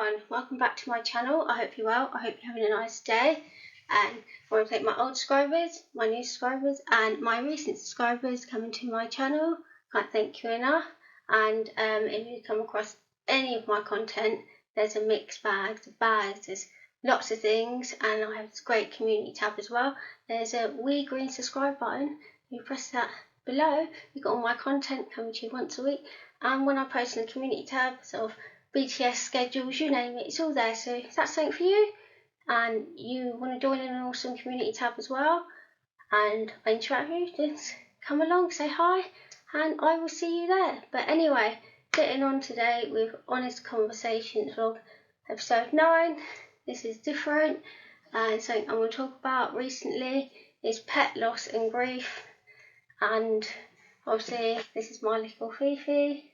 everyone, welcome back to my channel. I hope you're well. I hope you're having a nice day. And I want to thank my old subscribers, my new subscribers and my recent subscribers coming to my channel. Can't thank you enough. And if you come across any of my content, there's a mixed bag of bags, there's lots of things, and I have this great community tab as well. There's a wee green subscribe button. You press that below, you've got all my content coming to you once a week. And when I post in the community tab, sort of BTS schedules, you name it, it's all there. So if that's something for you and you want to join in an awesome community tab as well and I interact with you, just come along, say hi, and I will see you there. But anyway, getting on today with Honest Conversations vlog episode 9. This is different, and something I'm going to talk about recently is pet loss and grief. And obviously this is my little Fifi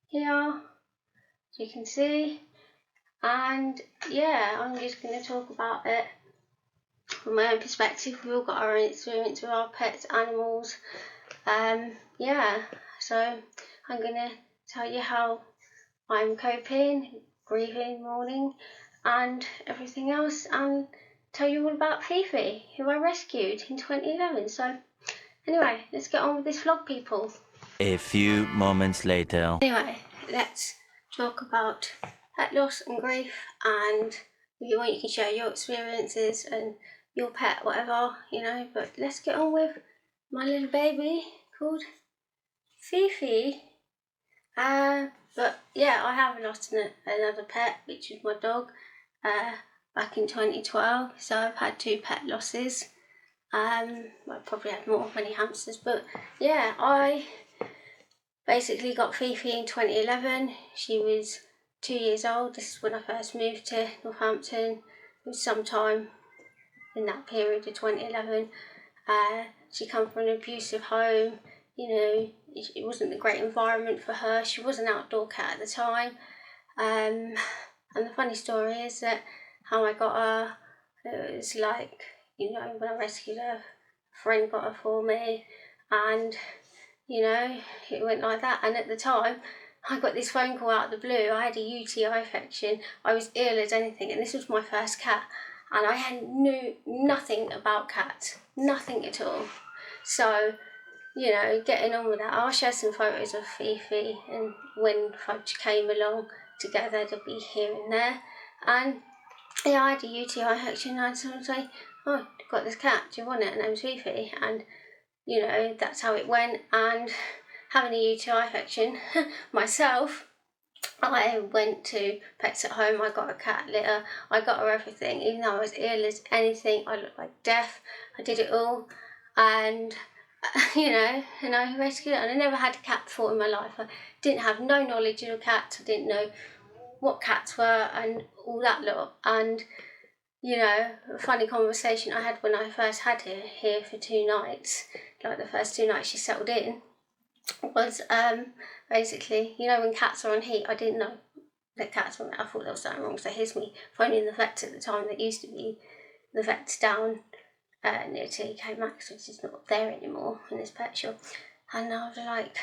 here, as you can see, and yeah, I'm just going to talk about it from my own perspective. We've all got our own experience with our pets, animals. Yeah, so I'm going to tell you how I'm coping, grieving, mourning and everything else, and tell you all about Fifi, who I rescued in 2011. So anyway, let's get on with this vlog, people. A few moments later. Anyway, let's talk about pet loss and grief, and if you want you can share your experiences and your pet, whatever, you know, but let's get on with my little baby called Fifi. But yeah, I have lost another pet, which is my dog, back in 2012, so I've had 2 pet losses. I probably had more, many hamsters, but yeah, I basically got Fifi in 2011. She was 2 years old. This is when I first moved to Northampton. It was sometime in that period of 2011. She came from an abusive home. You know, it wasn't a great environment for her. She was an outdoor cat at the time. And the funny story is that how I got her, it was like, you know, when I rescued her, a friend got her for me, and you know, it went like that. And at the time, I got this phone call out of the blue. I had a UTI infection. I was ill as anything, and this was my first cat. And I knew nothing about cats, nothing at all. So, you know, getting on with that, I'll share some photos of Fifi, and when Fudge came along together, they'll be here and there. And yeah, I had a UTI infection, and I had someone say, "Oh, I've got this cat, do you want it?" And name's Fifi. And you know, that's how it went. And having a UTI infection myself, I went to Pets at Home. I got a cat litter, I got her everything, even though I was ill as anything. I looked like death. I did it all, and you know, and I rescued it. And I never had a cat before in my life. I didn't have no knowledge of cats. I didn't know what cats were and all that lot. And you know, a funny conversation I had when I first had her here for 2 nights, like the first 2 nights she settled in, was basically, you know, when cats are on heat, I didn't know that cats were on it. I thought there was something wrong, so here's me phoning the vets at the time. That used to be the vets down near TK Maxx, which is not there anymore in this pet shop. And I was like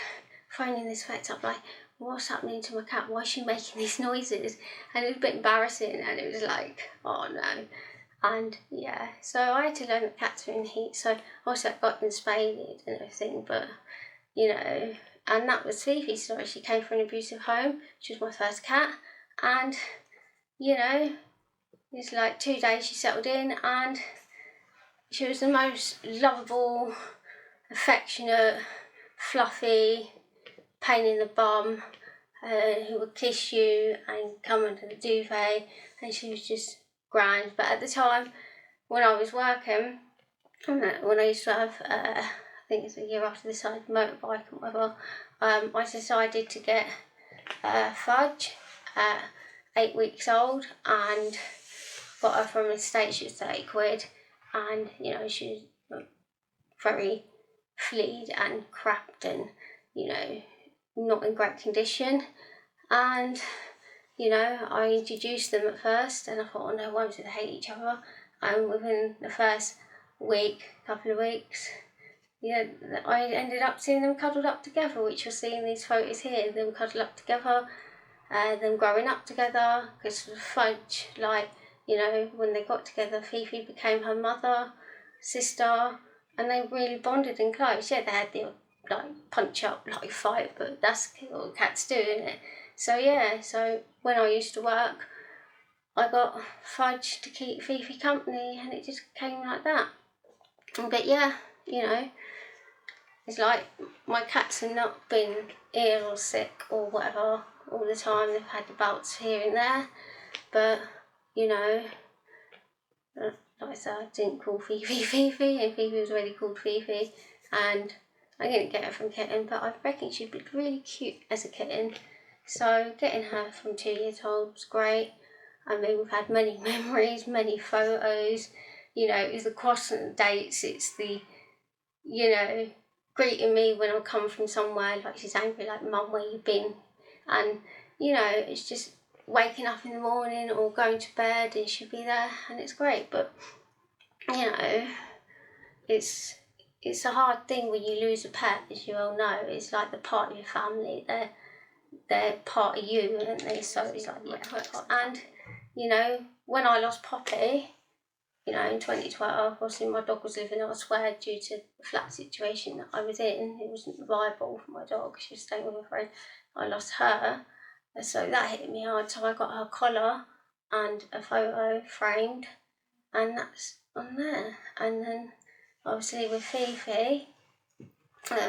phoning this vet up, like, what's happening to my cat? Why is she making these noises? And it was a bit embarrassing, and it was like, oh no. And yeah, so I had to learn that cats are in heat. So also I got them spayed and everything, but you know, and that was Fifi's story. She came from an abusive home. She was my first cat, and you know, it's like 2 days she settled in, and she was the most lovable, affectionate, fluffy, pain in the bum, who would kiss you and come under the duvet, and she was just grand. But at the time when I was working, when I used to have, I think it's a year after this, I had a motorbike and whatever, I decided to get Fudge at 8 weeks old, and got her from a state. She was 30 quid, and you know, she was very fleed and crapped and, you know, not in great condition. And you know, I introduced them at first, and I thought, oh no, why do they hate each other? And within the first couple of weeks, yeah, I ended up seeing them cuddled up together, which you'll see in these photos here, them cuddled up together. them growing up together, because Fudge, like, you know, when they got together, Fifi became her mother, sister, and they really bonded and close. Yeah, they had the like punch up, like fight, but that's what cats do, isn't it? So yeah, so when I used to work, I got Fudge to keep Fifi company, and it just came like that. But yeah, you know, it's like my cats have not been ill or sick or whatever all the time. They've had the bouts here and there, but you know, like I said, I didn't call Fifi Fifi, and Fifi was already called Fifi, and I didn't get her from kitten, but I reckon she'd be really cute as a kitten. So getting her from 2 years old was great. I mean, we've had many memories, many photos. You know, it's the constant dates. It's the, you know, greeting me when I come from somewhere, like she's angry, like, Mum, where you been? And, you know, it's just waking up in the morning or going to bed and she'll be there, and it's great. But, you know, it's a hard thing when you lose a pet, as you all know. It's like the part of your family. They're part of you, aren't they? So it's like, yeah. And, you know, when I lost Poppy, you know, in 2012, obviously my dog was living elsewhere due to the flat situation that I was in. It wasn't viable for my dog. She was staying with a friend. I lost her. So that hit me hard. So I got her collar and a photo framed, and that's on there. And then obviously with Fifi,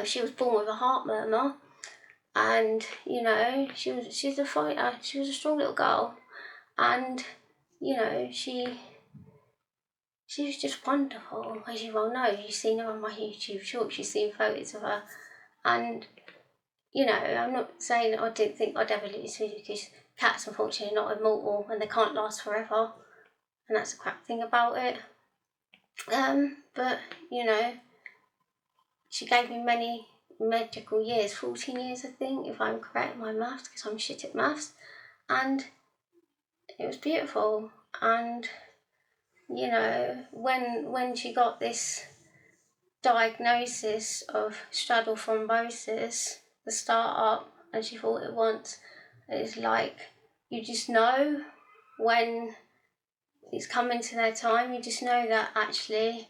she was born with a heart murmur, and you know, she's a fighter. She was a strong little girl, and you know, she was just wonderful, as you well know. You've seen her on my YouTube shorts, you've seen photos of her. And, you know, I'm not saying that I didn't think I'd ever lose Fifi, because cats, unfortunately, are not immortal and they can't last forever. And that's the crap thing about it. But, you know, she gave me many medical years, 14 years, I think, if I'm correct in my maths, because I'm shit at maths. And it was beautiful. And you know, when she got this diagnosis of straddle thrombosis, the start-up, and she thought it once, it's like, you just know when it's coming to their time. You just know that actually,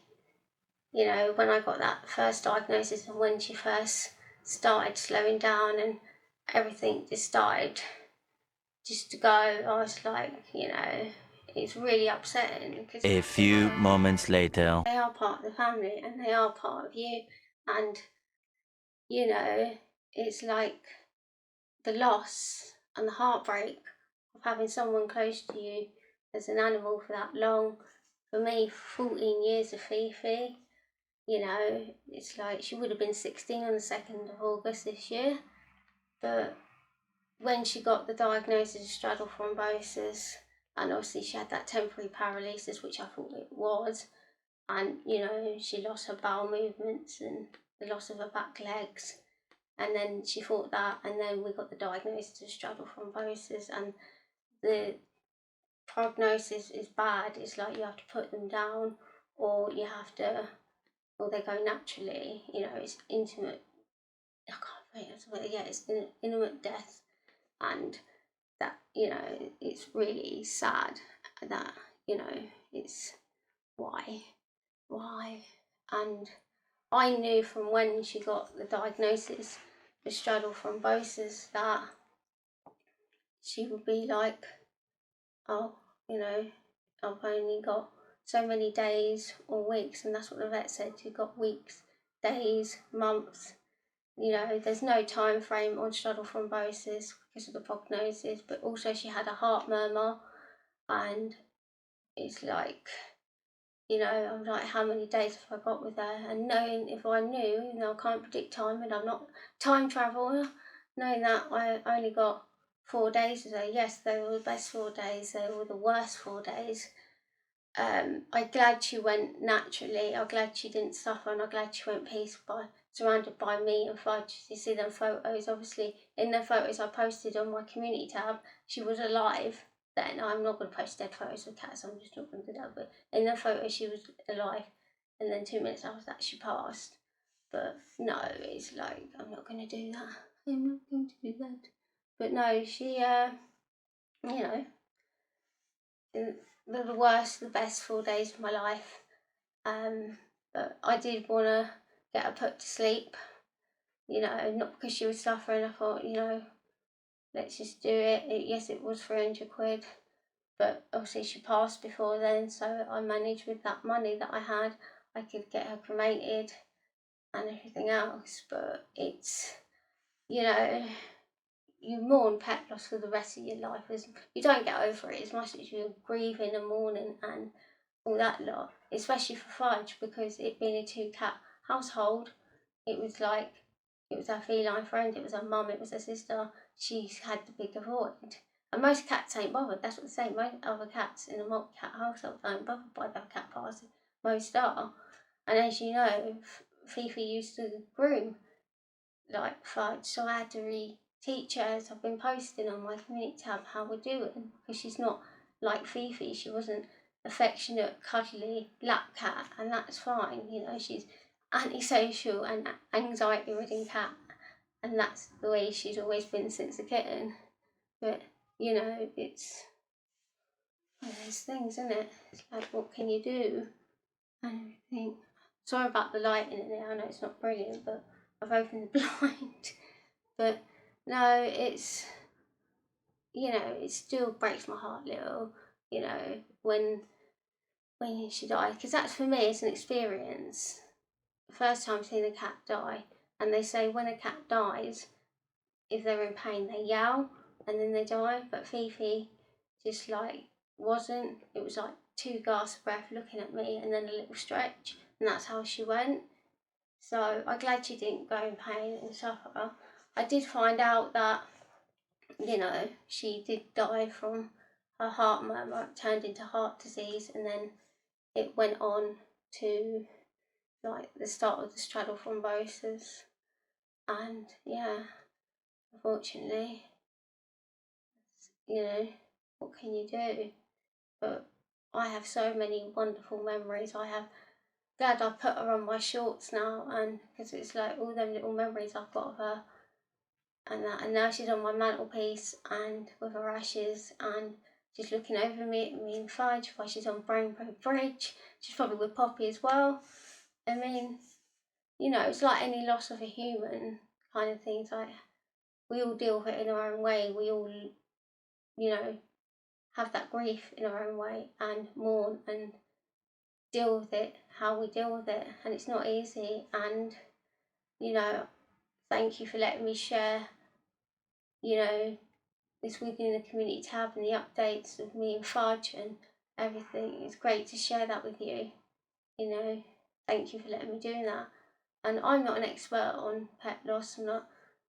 you know, when I got that first diagnosis and when she first started slowing down and everything just started just to go, I was like, you know, it's really upsetting. Because A few moments later. they are part of the family and they are part of you. And, you know, it's like the loss and the heartbreak of having someone close to you as an animal for that long. For me, 14 years of Fifi, you know, it's like she would have been 16 on the 2nd of August this year. But when she got the diagnosis of straddle thrombosis, and obviously she had that temporary paralysis, which I thought it was, and you know, she lost her bowel movements and the loss of her back legs, and then she thought that, and then we got the diagnosis of straddle thrombosis, and the prognosis is bad. It's like you have to put them down, or you have to, or they go naturally. You know, it's intimate. I can't think. Yeah, it's intimate death, and that, you know, it's really sad that, you know, it's why, and I knew from when she got the diagnosis of straddle thrombosis that she would be like, oh, you know, I've only got so many days or weeks, and that's what the vet said. You've got weeks, days, months. You know, there's no time frame on straddle thrombosis because of the prognosis, but also she had a heart murmur, and it's like, you know, I'm like, how many days have I got with her? And knowing, if I knew, you know, I can't predict time and I'm not time traveller, knowing that I only got 4 days with her, yes, they were the best 4 days, they were the worst 4 days. I'm glad she went naturally. I'm glad she didn't suffer, and I'm glad she went peaceful, surrounded by me and Fudge. You see them photos, obviously, in the photos I posted on my community tab, she was alive then. I'm not going to post dead photos of cats, I'm just not going to do that, but in the photo she was alive, and then 2 minutes after that she passed. But no, it's like, I'm not going to do that. I'm not going to do that. But no, she, you know, the worst, the best 4 days of my life. But I did want to get her put to sleep, not because she was suffering. I thought, let's just do it. Yes, it was 300 quid, but obviously she passed before then, so I managed with that money that I had. I could get her cremated and everything else, but it's, you mourn pet loss for the rest of your life. You don't get over it as much as you're grieving and mourning and all that lot, especially for Fudge, because it being a 2-cat household, it was our feline friend, it was her mum, it was her sister. She's had the bigger void. And most cats ain't bothered, that's what they say. Most other cats in a multi-cat household aren't bothered by their cat passing. Most are. And as you know, Fifi used to groom like Fudge, so I had to reteach her, as I've been posting on my community tab how we're doing, because she's not like Fifi. She wasn't affectionate, cuddly lap cat, and that's fine. She's antisocial and anxiety-ridden cat, and that's the way she's always been since a kitten. But it's one of those things, isn't it? It's like, what can you do? And I think, sorry about the lighting in there. I know it's not brilliant, but I've opened the blind. But no, it's, it still breaks my heart a little, when she died, because that's, for me, it's an experience. The first time seeing a cat die, and they say when a cat dies, if they're in pain, they yell and then they die. But Fifi just wasn't. It was like 2 gasps of breath looking at me and then a little stretch, and that's how she went. So I'm glad she didn't go in pain and suffer. I did find out that, she did die from her heart murmur, turned into heart disease, and then it went on to the start of the straddle thrombosis. And yeah, unfortunately, what can you do? But I have so many wonderful memories. Glad I put her on my shorts now, and because it's all them little memories I've got of her, and now she's on my mantelpiece and with her ashes, and she's looking over me at me and Fudge while she's on Brainbow Bridge. She's probably with Poppy as well. I mean, it's like any loss of a human kind of thing. It's like we all deal with it in our own way. We all, have that grief in our own way and mourn and deal with it how we deal with it. And it's not easy. And, thank you for letting me share, this with you in the community tab and the updates of me and Fudge and everything. It's great to share that with you. Thank you for letting me do that. And I'm not an expert on pet loss,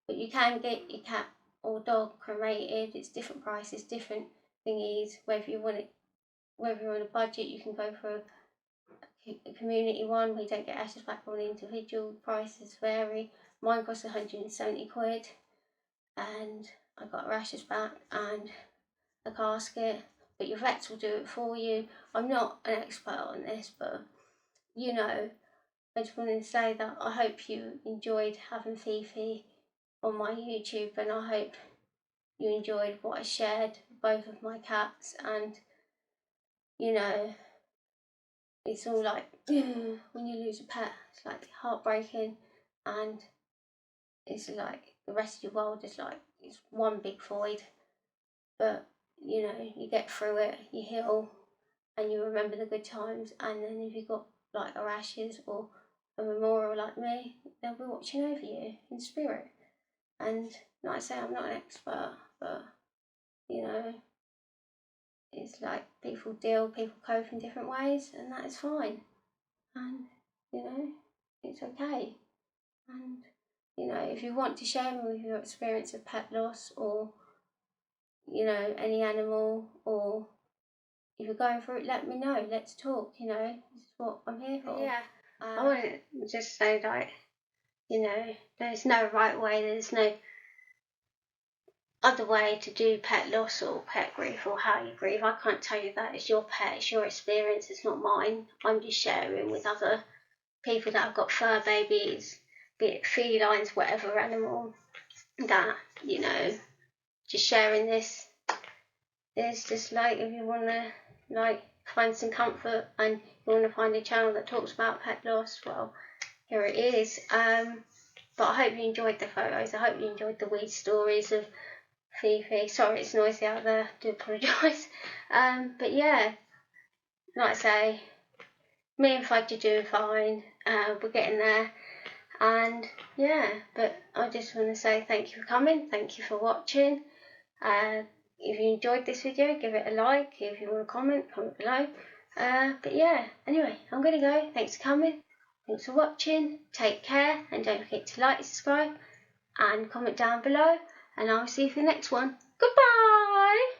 but you can get your cat or dog cremated. It's different prices, different thingies. Whether you're on a budget, you can go for a community one where you don't get ashes back on individual. Prices vary. Mine cost 170 quid, and I got her ashes back and a casket. But your vets will do it for you. I'm not an expert on this, but I just wanted to say that I hope you enjoyed having Fifi on my YouTube, and I hope you enjoyed what I shared with both of my cats. And it's all when you lose a pet, it's heartbreaking, and it's the rest of your world is it's one big void. But you get through it, you heal, and you remember the good times. And then if you've got her ashes or a memorial like me, they'll be watching over you in spirit. And like I say, I'm not an expert, but it's people cope in different ways, and that is fine. And it's okay. And if you want to share me with your experience of pet loss, or any animal, or if you're going through it, let me know. Let's talk. This is what I'm here for. Yeah. I want to just say there's no right way. There's no other way to do pet loss or pet grief or how you grieve. I can't tell you that. It's your pet, it's your experience, it's not mine. I'm just sharing with other people that have got fur babies, be it felines, whatever animal, that just sharing this. It's just like, if you want to like find some comfort and you want to find a channel that talks about pet loss, well, here it is. But I hope you enjoyed the photos. I hope you enjoyed the weird stories of Fifi. Sorry, it's noisy out there. I do apologise. But yeah, like I say, me and Fudge are doing fine. We're getting there. And yeah, but I just want to say thank you for coming. Thank you for watching. If you enjoyed this video, give it a like. If you want to comment below. But yeah, anyway, I'm going to go. Thanks for coming. Thanks for watching. Take care. And don't forget to like, subscribe, and comment down below. And I'll see you for the next one. Goodbye!